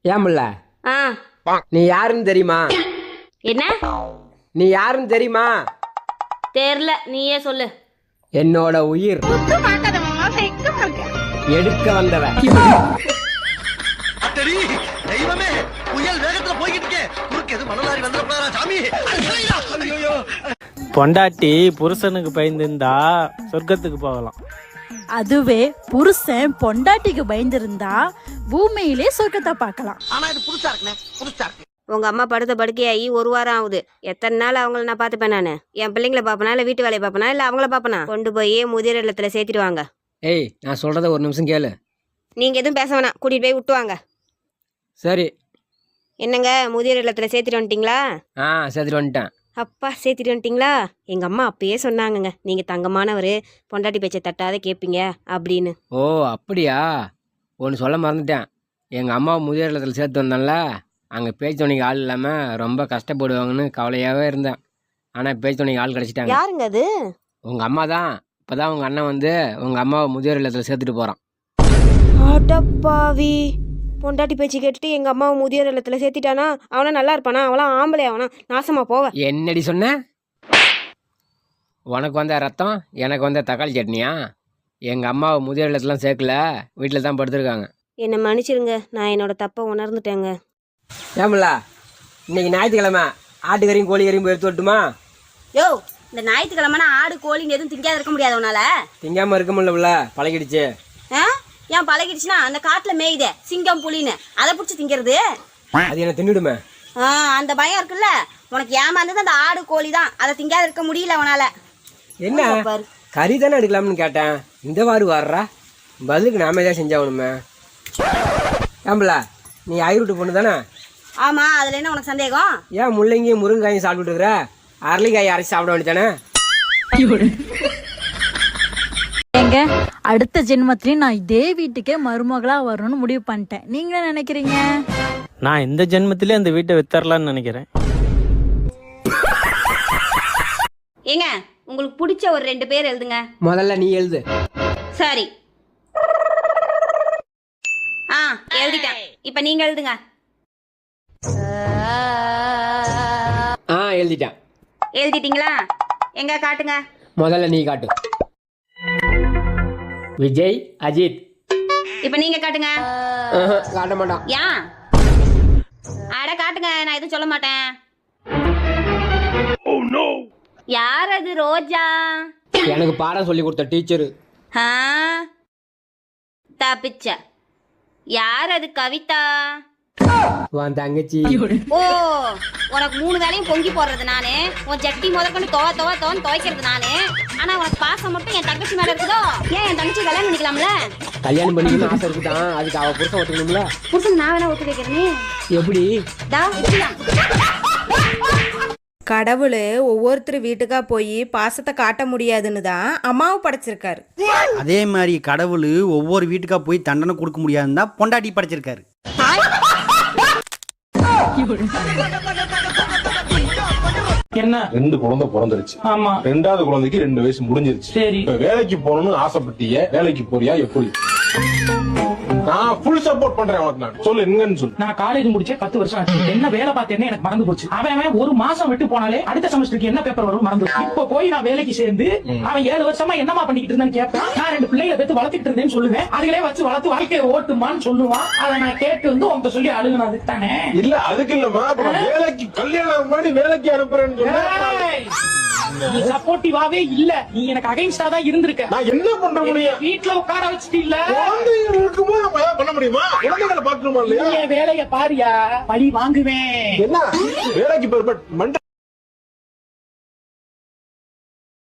ஏன் புள்ள ஆ நீ யாருன்னு தெரியுமா? என்ன நீ யாருன்னு தெரியுமா? தெரியல, நீயே சொல்லு. என்னோட உயிர் எடுக்க வந்தவ. அட்டடி தெய்வமே, புயல் வேகத்துல போய்கிட்டு இருக்கே, குறுக்கு எது மணலாரி வந்துட போறா சாமி. ஐயோ, பொண்டாட்டி புருஷனுக்கு பயந்துருந்தா சொர்க்கத்துக்கு போகலாம். அதுவே புருஷன் பொண்டாட்டிக்கு பயந்திருந்தா பூமியிலே சொர்க்கத்தை பார்க்கலாம். ஆனா இது புதுசா இருக்குனே, புதுசா இருக்கு. உங்க அம்மா படுத்த படுக்கையாகி 1 வாரம் ஆகுது. எத்தனை நாள் அவங்கள நான் பார்த்துப்பேன்? நானு என் பிள்ளைங்களை பார்ப்பனா, இல்லை வீட்டு வேலையை பார்ப்பனா, இல்லை அவங்கள பார்ப்பனா? கொண்டு போய் முதியோர் இல்லத்துல சேர்த்திடுவாங்க. ஏய், நான் சொல்றத ஒரு நிமிஷம் கேளு. நீங்க எதுவும் பேச வேணாம், கூட்டிட்டு போய் விட்டுவாங்க. சரி. என்னங்க, முதியோர் இல்லத்துல சேர்த்துட்டு வந்துட்டீங்களா? சேர்த்துட்டு வந்துட்டேன். அப்பா, சேர்த்துட்டு வந்துட்டீங்களா? எங்க அம்மா அப்பயே சொன்னாங்கங்க, நீங்க தங்கமானவர், பொண்டாட்டி பேச்சை தட்டாத கேட்பீங்க அப்படின்னு. ஓ அப்படியா? ஒன்று சொல்ல மறந்துட்டேன். எங்கள் அம்மாவை முதியோர் இல்லத்தில் சேர்த்து வந்தேன்ல, அங்கே பேச்சுவனைக்கு ஆள் இல்லாமல் ரொம்ப கஷ்டப்படுவாங்கன்னு கவலையாகவே இருந்தேன். ஆனால் பேச்சுவனைக்கு ஆள் கிடச்சிட்டாங்க. யாருங்க அது? உங்கள் அம்மா தான். இப்போ தான் உங்கள் அண்ணன் வந்து உங்கள் அம்மாவை முதியோர் இல்லத்தில் சேர்த்துட்டு போகிறான். அடப்பாவி, பொண்டாட்டி பேச்சு கேட்டுட்டு எங்க அம்மாவை முதியோர் இல்லத்துல சேர்த்திட்டானா? அவனா நல்லா இருப்பானா? அவளாம் ஆம்பளை, அவனா நாசமா போவ. என்னடி சொன்ன? உனக்கு வந்த ரத்தம், எனக்கு வந்த தக்காளி சட்னியா? எங்கள் அம்மாவை முதியோர் இல்லத்துலாம் சேர்க்கல, வீட்டில் தான் படுத்துருக்காங்க. என்னை மன்னிச்சிருங்க, நான் என்னோட தப்பை உணர்ந்துட்டேங்க. ஏமில்ல, இன்னைக்கு ஞாயிற்றுக்கிழமை ஆட்டுக்கறியும் கோழிக்கறியும் போய் எடுத்து வரட்டுமா? யோ, இந்த ஞாயிற்றுக்கிழமைனா ஆடு கோழின்னு எதுவும் திங்காத இருக்க முடியாது உன்னால. திங்காமல் இருக்க முடியல, பழகிடுச்சு. ஏன் பழகிடுச்சுன்னா? அந்த காட்டுல மேயுதே சிங்கம் புலின்னு, அதை பிடிச்சி திங்கிறது. அது என்ன தின்னுடுமே? அந்த பயம் இருக்குல்ல உனக்கு. ஏமாந்தது அந்த ஆடு கோழி தான், அதை திங்காத இருக்க முடியல உனால. என்ன கறி தானே எடுக்கலாம்னு கேட்டேன், இந்த வாரு வர்றா. பதிலுக்கு நாம தான் செஞ்சாகணுமே. ஏம்பில்ல, நீ ஐரூட்டு பொண்ணு தானே? ஆமா, அதுல என்ன உனக்கு சந்தேகம்? ஏன் முள்ளங்கியும் முருங்காயும் சாப்பிட்டு இருக்கிற? அரளிக்காய் அரைச்சி சாப்பிட வேண்டியதானே? ஏங்க, அடுத்த ஜென்மத்திலையும் நான் இதே வீட்டுக்கே மருமகளா வரணும்னு முடிவு பண்ணிட்டேன். நீங்க என்ன நினைக்கிறீங்க? நான் இந்த ஜென்மத்திலே அந்த வீட்டை வித்தரலான்னு நினைக்கிறேன். ஏங்க, உங்களுக்கு பிடிச்ச ஒரு 2 பேர் எழுதுங்க. முதல்ல நீ எழுது. சரி, எழுதிட்டேன். இப்ப நீங்க எழுதுங்க. எழுதிட்டேன். எழுதிட்டீங்களா? எங்க காட்டுங்க. முதல்ல நீ காட்டு. விஜய், அஜித். இப்ப நீங்க காட்டுங்க. காட்ட மாட்டான். ஏன்? அட காட்டுங்க, நான் எதுவும் சொல்ல மாட்டேன். யார் அது? ரோஜா. எனக்கு பாடம் சொல்லி கொடுத்த டீச்சரு. தப்பிச்ச. யார் அது? கவிதா. உன் தங்கச்சி. ஓ, உனக்கு 3 வேளையும் பொங்கி போடுறது நானு, உன் ஜட்டி முதற்கொண்டு தோன்னு துவைக்கிறது நானு. ஆனா உனக்கு பாசம் மட்டும் என் தங்கச்சி மேல இருக்குதோ? ஏன் என் தங்கச்சி கல்யாணம் பண்ணிக்கலாம்ல? கல்யாணம் பண்ணிக்கணும்னு ஆசை இருக்குதான், அதுக்கு அவ புருஷன் ஒத்துக்கணும்ல. புருஷன் நான் வேணா ஒத்து வைக்கிறேனே. எப்படி? கடவுள் ஒவ்வொருத்தர் வீட்டுக்கா போய் பாசத்தை காட்ட முடியாதுன்னு தான் அம்மாவை படைச்சிருக்காரு. அதே மாதிரி கடவுள் ஒவ்வொரு வீட்டுக்கா போய் தண்டனை கொடுக்க முடியாதுன்னு தான் பொண்டாட்டி படைச்சிருக்காரு. என்ன? 2 குழந்தை பிறந்துருச்சு. ஆமா. 2வது குழந்தைக்கு 2 வயசு முடிஞ்சிருச்சு. சரி. இப்ப வேலைக்கு போகணும்னு ஆசைப்பட்டிய, வேலைக்கு போறியா? எப்படி? நான் ஃபுல் சப்போர்ட் பண்றேன் உனக்கு. நான் சொல்லு, என்னன்னு சொல்லு. நான் காலேஜ் முடிச்சே 10 வருஷம் ஆச்சு. என்ன வேலை பார்த்தேன்னு எனக்கு மறந்து போச்சு. அவன் 1 மாசம் விட்டு போனாலே அடுத்த செமஸ்டருக்கு என்ன பேப்பர் வரும் மறந்து. இப்ப போய் நான் வேலைக்கு சேர்ந்து அவன் 7 வருஷமா என்னமா பண்ணிக்கிட்டு இருந்தான்னு கேட்பான். நான் 2 பிள்ளைகளை பெத்து வளர்த்துட்டு இருந்தேன்னு சொல்லுவேன். அதுகளே வச்சு வளர்த்து வாழ்க்கையை ஓட்டுமான்னு சொல்லுவான். அதை நான் கேட்டு வந்து உங்க சொல்லி அழுகுன. அதுக்கு தானே. இல்ல, அதுக்கு இல்லம்மா. வேலைக்கு கல்யாணம் பண்ணி வேலைக்கு அனுப்புறேன்னு நீ சப்போர்ட்டிவாவே இல்ல. நீ எனக்கு அகைன்ஸ்டா தான் இருந்திருக்க. நான் என்ன பண்ண முடியும்? வீட்டுல உட்கார வச்சுட்டு இல்ல. குழந்தைகள் இருக்கும்போது நம்ம ஏதாவது பண்ண முடியுமா? குழந்தைகளை பாக்கணுமா இல்லையா? வேலைய பாரியா, பழி வாங்குவேன். என்ன வேலைக்கு மண்ட